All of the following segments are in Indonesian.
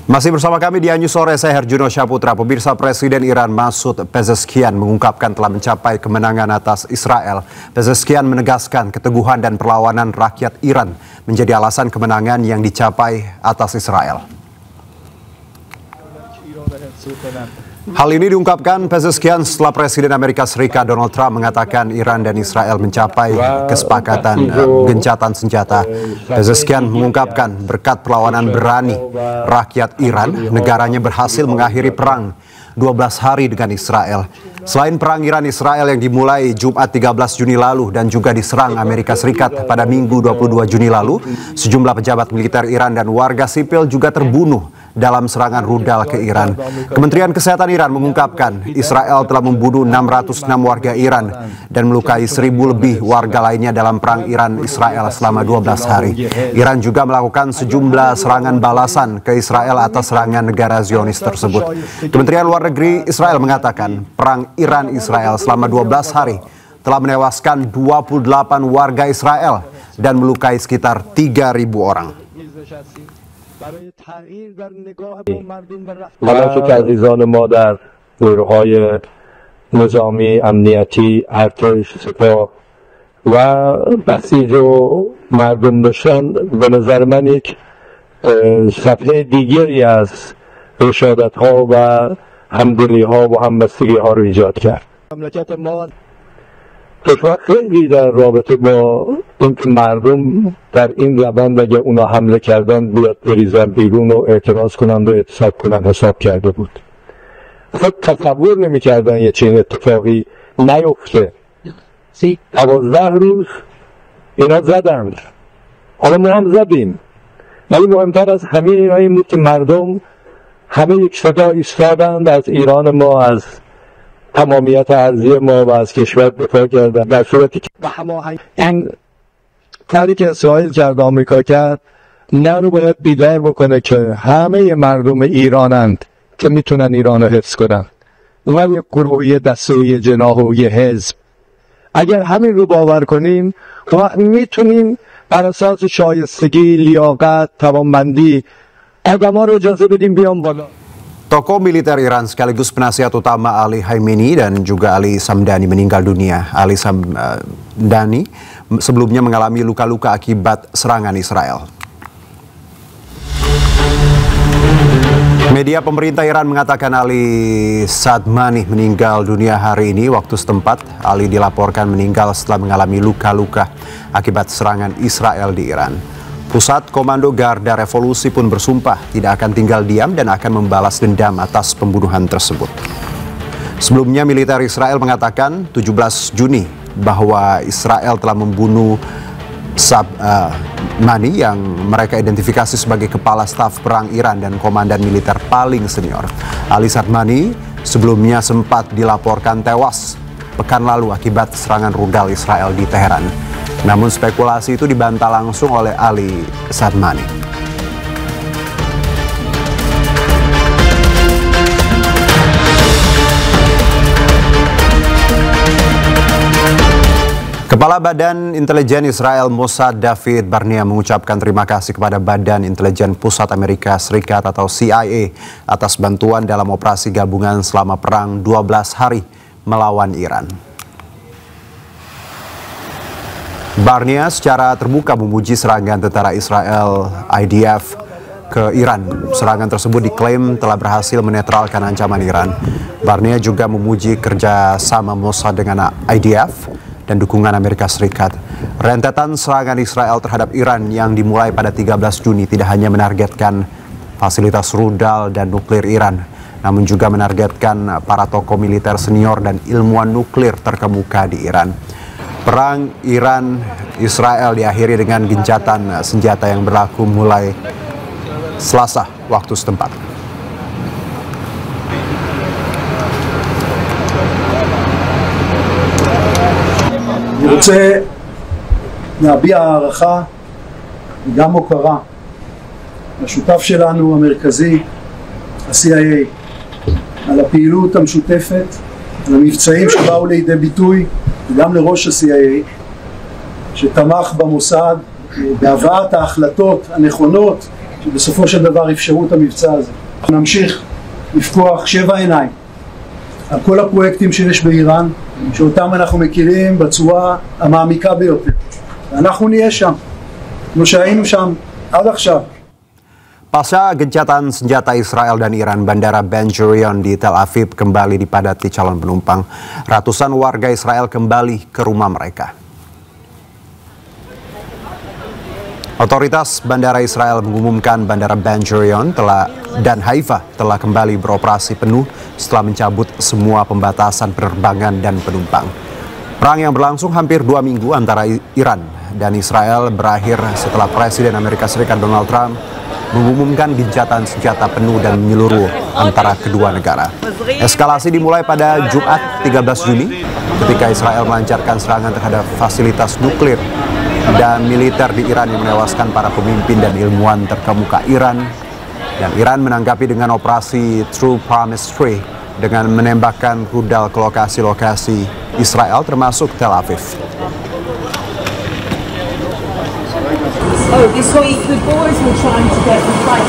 Masih bersama kami di News Sore, saya Herjuno Syaputra. Pemirsa, Presiden Iran Masoud Pezeshkian mengungkapkan telah mencapai kemenangan atas Israel. Pezeshkian menegaskan keteguhan dan perlawanan rakyat Iran menjadi alasan kemenangan yang dicapai atas Israel. Hal ini diungkapkan Pezeshkian setelah Presiden Amerika Serikat Donald Trump mengatakan Iran dan Israel mencapai kesepakatan gencatan senjata. Pezeshkian mengungkapkan berkat perlawanan berani rakyat Iran, negaranya berhasil mengakhiri perang 12 hari dengan Israel. Selain perang Iran-Israel yang dimulai Jumat 13 Juni lalu dan juga diserang Amerika Serikat pada Minggu 22 Juni lalu, sejumlah pejabat militer Iran dan warga sipil juga terbunuh dalam serangan rudal ke Iran. Kementerian Kesehatan Iran mengungkapkan Israel telah membunuh 606 warga Iran dan melukai 1.000 lebih warga lainnya dalam perang Iran-Israel selama 12 hari. Iran juga melakukan sejumlah serangan balasan ke Israel atas serangan negara Zionis tersebut. Kementerian Luar Negeri Israel mengatakan perang Iran-Israel selama 12 hari telah menewaskan 28 warga Israel dan melukai sekitar 3.000 orang. حالا که عزیزان ما در دورهای نظامی امنیتی ارتش سپاه و بسیج و مردم داشتن به نظر من یک صفحه دیگری از رشادت ها و همدلی ها و همبستگی ها رو ایجاد کرد. مملکت ما کشور خیلی در رابطه با اینکه مردم در این روند اگه اونا حمله کردن بیاد بریزن بیرون و اعتراض کنند و اعتصاب کنند حساب کرده بود. خب تصور نمی‌کردن یه چنین اتفاقی نیفته. 12 روز اینا زدند. حالا ما هم زدیم. ولی مهمتر از همه اینا این بود که مردم همه یک صدا ایستادند، از ایران ما، از تمامیت ارضی ما و از کشور دفاع کردن، در صورتی که این کاری که اسرائیل کرد، آمریکا کرد، نه رو باید بیدار بکنه که همه مردم ایرانند که میتونن ایران رو حفظ کنن و یک گروه، یه دسته، یه جناح و یه حزب. اگر همین رو باور کنیم میتونیم بر اساس شایستگی، لیاقت، توانمندی آدما رو اجازه بدیم بیان بالا. Tokoh militer Iran sekaligus penasihat utama Ali Khamenei dan juga Ali Samdani meninggal dunia. Ali Samdani sebelumnya mengalami luka-luka akibat serangan Israel. Media pemerintah Iran mengatakan Ali Samdani meninggal dunia hari ini waktu setempat. Ali dilaporkan meninggal setelah mengalami luka-luka akibat serangan Israel di Iran. Pusat Komando Garda Revolusi pun bersumpah tidak akan tinggal diam dan akan membalas dendam atas pembunuhan tersebut. Sebelumnya militer Israel mengatakan 17 Juni bahwa Israel telah membunuh Samdani yang mereka identifikasi sebagai kepala staf perang Iran dan komandan militer paling senior. Ali Samdani sebelumnya sempat dilaporkan tewas pekan lalu akibat serangan rudal Israel di Teheran. Namun spekulasi itu dibantah langsung oleh Ali Samdani. Kepala Badan Intelijen Israel Mossad David Barnea mengucapkan terima kasih kepada Badan Intelijen Pusat Amerika Serikat atau CIA atas bantuan dalam operasi gabungan selama perang 12 hari melawan Iran. Barnea secara terbuka memuji serangan tentara Israel IDF ke Iran. Serangan tersebut diklaim telah berhasil menetralkan ancaman Iran. Barnea juga memuji kerjasama Mossad dengan IDF dan dukungan Amerika Serikat. Rentetan serangan Israel terhadap Iran yang dimulai pada 13 Juni tidak hanya menargetkan fasilitas rudal dan nuklir Iran, namun juga menargetkan para tokoh militer senior dan ilmuwan nuklir terkemuka di Iran. Perang Iran-Israel diakhiri dengan gencatan senjata yang berlaku mulai Selasa waktu setempat. אני רוצה להביע הערכה וגם הוקרה לשותף שלנו המרכזי, ה-CIA, על הפעילות המשותפת, על המבצעים שבאו לידי ביטוי, וגם לראש ה-CIA שתמך במוסד בהבאת ההחלטות הנכונות שבסופו של דבר אפשרו את המבצע הזה. אנחנו נמשיך לפקוח 7 עיניים על כל הפרויקטים שיש באיראן, שאותם אנחנו מכירים בצורה המעמיקה ביותר. ואנחנו נהיה שם, כמו שהיינו שם עד עכשיו. Pasca gencatan senjata Israel dan Iran, Bandara Ben Gurion di Tel Aviv kembali dipadati calon penumpang. Ratusan warga Israel kembali ke rumah mereka. Otoritas Bandara Israel mengumumkan Bandara Ben Gurion dan Haifa telah kembali beroperasi penuh setelah mencabut semua pembatasan penerbangan dan penumpang. Perang yang berlangsung hampir 2 minggu antara Iran dan Israel berakhir setelah Presiden Amerika Serikat Donald Trump mengumumkan gencatan senjata penuh dan menyeluruh antara kedua negara. Eskalasi dimulai pada Jumat 13 Juni ketika Israel melancarkan serangan terhadap fasilitas nuklir dan militer di Iran yang menewaskan para pemimpin dan ilmuwan terkemuka Iran. Dan Iran menanggapi dengan operasi True Promise 3 dengan menembakkan rudal ke lokasi-lokasi Israel termasuk Tel Aviv. This week the boys were trying to get the fight.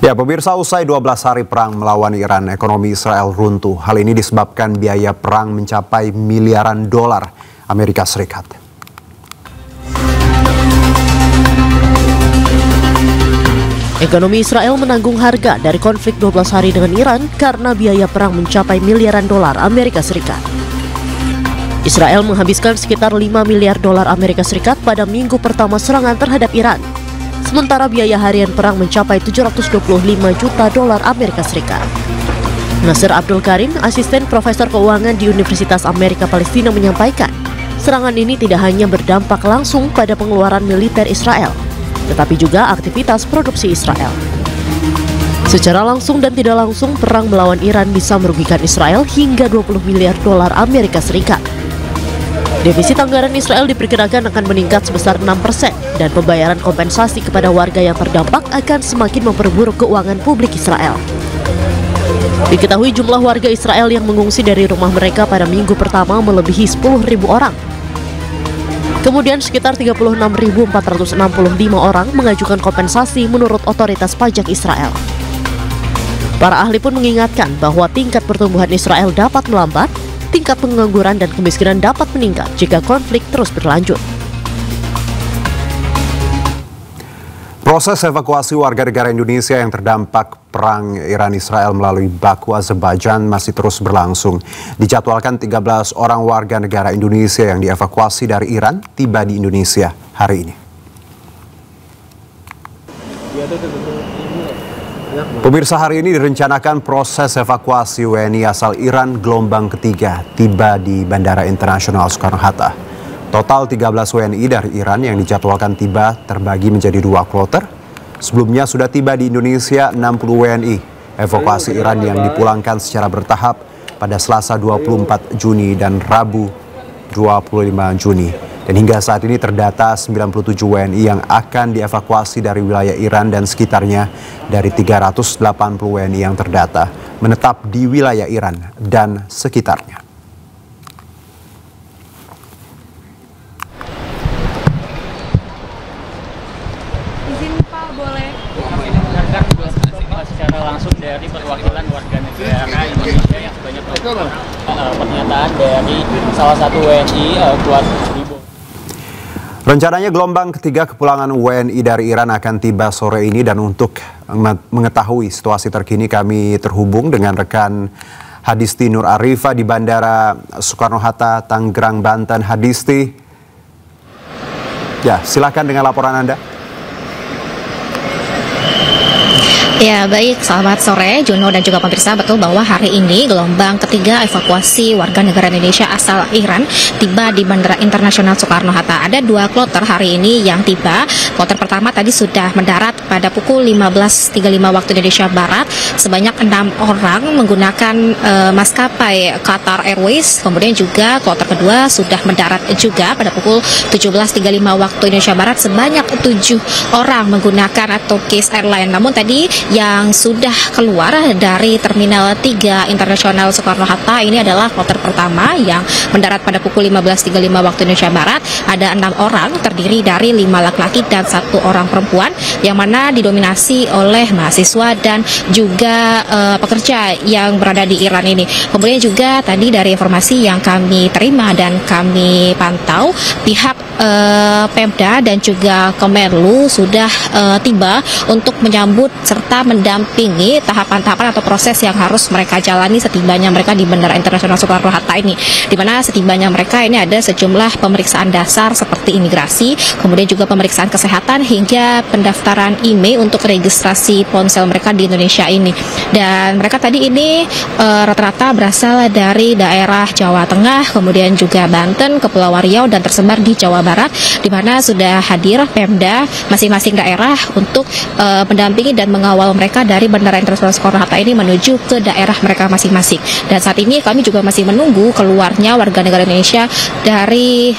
Ya, pemirsa, usai 12 hari perang melawan Iran, ekonomi Israel runtuh. Hal ini disebabkan biaya perang mencapai miliaran dolar Amerika Serikat. Ekonomi Israel menanggung harga dari konflik 12 hari dengan Iran karena biaya perang mencapai miliaran dolar Amerika Serikat. Israel menghabiskan sekitar 5 miliar dolar Amerika Serikat pada minggu pertama serangan terhadap Iran. Sementara biaya harian perang mencapai 725 juta dolar Amerika Serikat. Nasir Abdul Karim, asisten profesor keuangan di Universitas Amerika Palestina menyampaikan, serangan ini tidak hanya berdampak langsung pada pengeluaran militer Israel, tetapi juga aktivitas produksi Israel. Secara langsung dan tidak langsung, perang melawan Iran bisa merugikan Israel hingga 20 miliar dolar Amerika Serikat. Defisit anggaran Israel diperkirakan akan meningkat sebesar 6% dan pembayaran kompensasi kepada warga yang terdampak akan semakin memperburuk keuangan publik Israel. Diketahui jumlah warga Israel yang mengungsi dari rumah mereka pada minggu pertama melebihi 10.000 orang. Kemudian sekitar 36.465 orang mengajukan kompensasi menurut otoritas pajak Israel. Para ahli pun mengingatkan bahwa tingkat pertumbuhan Israel dapat melambat, tingkat pengangguran dan kemiskinan dapat meningkat jika konflik terus berlanjut. Proses evakuasi warga negara Indonesia yang terdampak perang Iran-Israel melalui Baku, Azerbaijan masih terus berlangsung. Dijadwalkan 13 orang warga negara Indonesia yang dievakuasi dari Iran tiba di Indonesia hari ini. Pemirsa, hari ini direncanakan proses evakuasi WNI asal Iran gelombang ketiga tiba di Bandara Internasional Soekarno-Hatta. Total 13 WNI dari Iran yang dijadwalkan tiba terbagi menjadi 2 kloter. Sebelumnya sudah tiba di Indonesia 60 WNI. Evakuasi Iran yang dipulangkan secara bertahap pada Selasa 24 Juni dan Rabu 25 Juni. Dan hingga saat ini terdata 97 WNI yang akan dievakuasi dari wilayah Iran dan sekitarnya dari 380 WNI yang terdata menetap di wilayah Iran dan sekitarnya. Izin Pak, boleh? Ini mendengarkan secara langsung dari perwakilan warga negara Indonesia yang sebanyak 20 orang. Pernyataan dari salah satu WNI Kuat Ribo. Rencananya gelombang ketiga kepulangan WNI dari Iran akan tiba sore ini, dan untuk mengetahui situasi terkini kami terhubung dengan rekan Hadisti Nur Arifa di Bandara Soekarno-Hatta, Tangerang, Banten. Hadisti, ya silakan dengan laporan Anda. Ya baik, selamat sore Juno dan juga pemirsa. Betul bahwa hari ini gelombang ketiga evakuasi warga negara Indonesia asal Iran tiba di Bandara Internasional Soekarno-Hatta. Ada 2 kloter hari ini yang tiba. Kloter pertama tadi sudah mendarat pada pukul 15.35 waktu Indonesia Barat. Sebanyak 6 orang menggunakan maskapai Qatar Airways. Kemudian juga kloter kedua sudah mendarat juga pada pukul 17.35 waktu Indonesia Barat. Sebanyak 7 orang menggunakan Turkish Airlines. Namun tadi yang sudah keluar dari Terminal 3 Internasional Soekarno-Hatta. Ini adalah kloter pertama yang mendarat pada pukul 15.35 waktu Indonesia Barat. Ada 6 orang, terdiri dari 5 laki-laki dan 1 orang perempuan, yang mana didominasi oleh mahasiswa dan juga pekerja yang berada di Iran ini. Kemudian juga tadi dari informasi yang kami terima dan kami pantau, pihak Pemda dan juga Kemenlu sudah tiba untuk menyambut serta mendampingi tahapan-tahapan atau proses yang harus mereka jalani setibanya mereka di Bandara Internasional Soekarno-Hatta ini, di mana setibanya mereka ini ada sejumlah pemeriksaan dasar seperti imigrasi, kemudian juga pemeriksaan kesehatan hingga pendaftaran IMEI untuk registrasi ponsel mereka di Indonesia ini. Dan mereka tadi ini rata-rata berasal dari daerah Jawa Tengah, kemudian juga Banten, Kepulauan Riau, dan tersebar di Jawa Barat, di mana sudah hadir Pemda masing-masing daerah untuk mendampingi dan mengawal mereka dari Bandara Internasional Soekarno-Hatta ini menuju ke daerah mereka masing-masing. Dan saat ini kami juga masih menunggu keluarnya warga negara Indonesia dari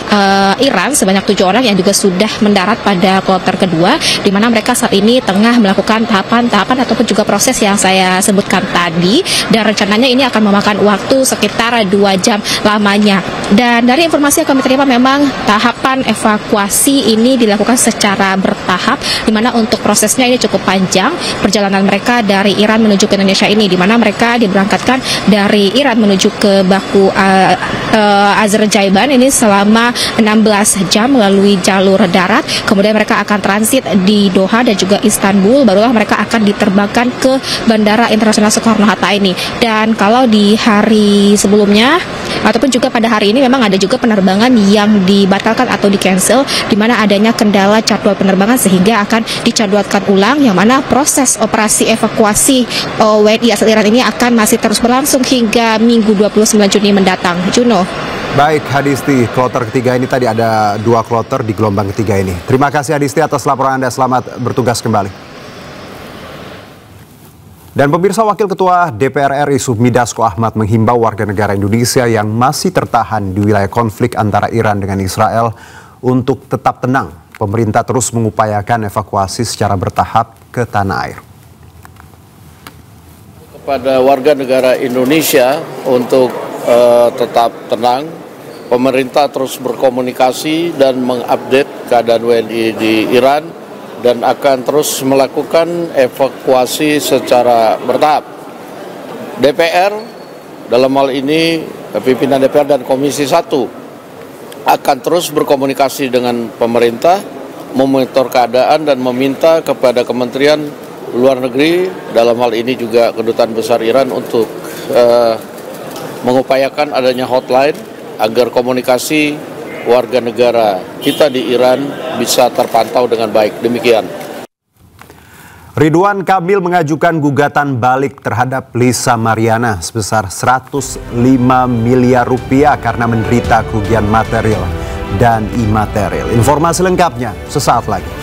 Iran sebanyak 7 orang yang juga sudah mendarat pada kloter kedua, di mana mereka saat ini tengah melakukan tahapan-tahapan ataupun juga proses yang saya sebutkan tadi, dan rencananya ini akan memakan waktu sekitar 2 jam lamanya. Dan dari informasi yang kami terima, memang tahapan evakuasi ini dilakukan secara bertahap, di mana untuk prosesnya ini cukup panjang. Perjalanan mereka dari Iran menuju ke Indonesia ini, di mana mereka diberangkatkan dari Iran menuju ke Baku Azerbaijan ini selama 16 jam melalui jalur darat. Kemudian mereka akan transit di Doha dan juga Istanbul, barulah mereka akan diterbangkan ke Bandara Internasional Soekarno-Hatta ini. Dan kalau di hari sebelumnya ataupun juga pada hari ini memang ada juga penerbangan yang dibatalkan atau di-cancel, di mana adanya kendala jadwal penerbangan sehingga akan dijadwalkan ulang, yang mana proses operasi evakuasi WNI asal Iran ini akan masih terus berlangsung hingga Minggu 29 Juni mendatang. Juno. Baik, Hadisti, kloter ketiga ini tadi ada 2 kloter di gelombang ketiga ini. Terima kasih Hadisti atas laporan Anda, selamat bertugas kembali. Dan pemirsa, Wakil Ketua DPR RI Sufmi Dasko Ahmad menghimbau warga negara Indonesia yang masih tertahan di wilayah konflik antara Iran dengan Israel untuk tetap tenang. Pemerintah terus mengupayakan evakuasi secara bertahap ke tanah air. Kepada warga negara Indonesia untuk tetap tenang, pemerintah terus berkomunikasi dan mengupdate keadaan WNI di Iran dan akan terus melakukan evakuasi secara bertahap. DPR dalam hal ini pimpinan DPR dan Komisi 1 akan terus berkomunikasi dengan pemerintah, memonitor keadaan dan meminta kepada Kementerian Luar Negeri, dalam hal ini juga Kedutaan Besar Iran, untuk mengupayakan adanya hotline agar komunikasi warga negara kita di Iran bisa terpantau dengan baik. Demikian. Ridwan Kamil mengajukan gugatan balik terhadap Lisa Mariana sebesar 105 miliar rupiah karena menderita kerugian material dan imaterial. Informasi lengkapnya sesaat lagi.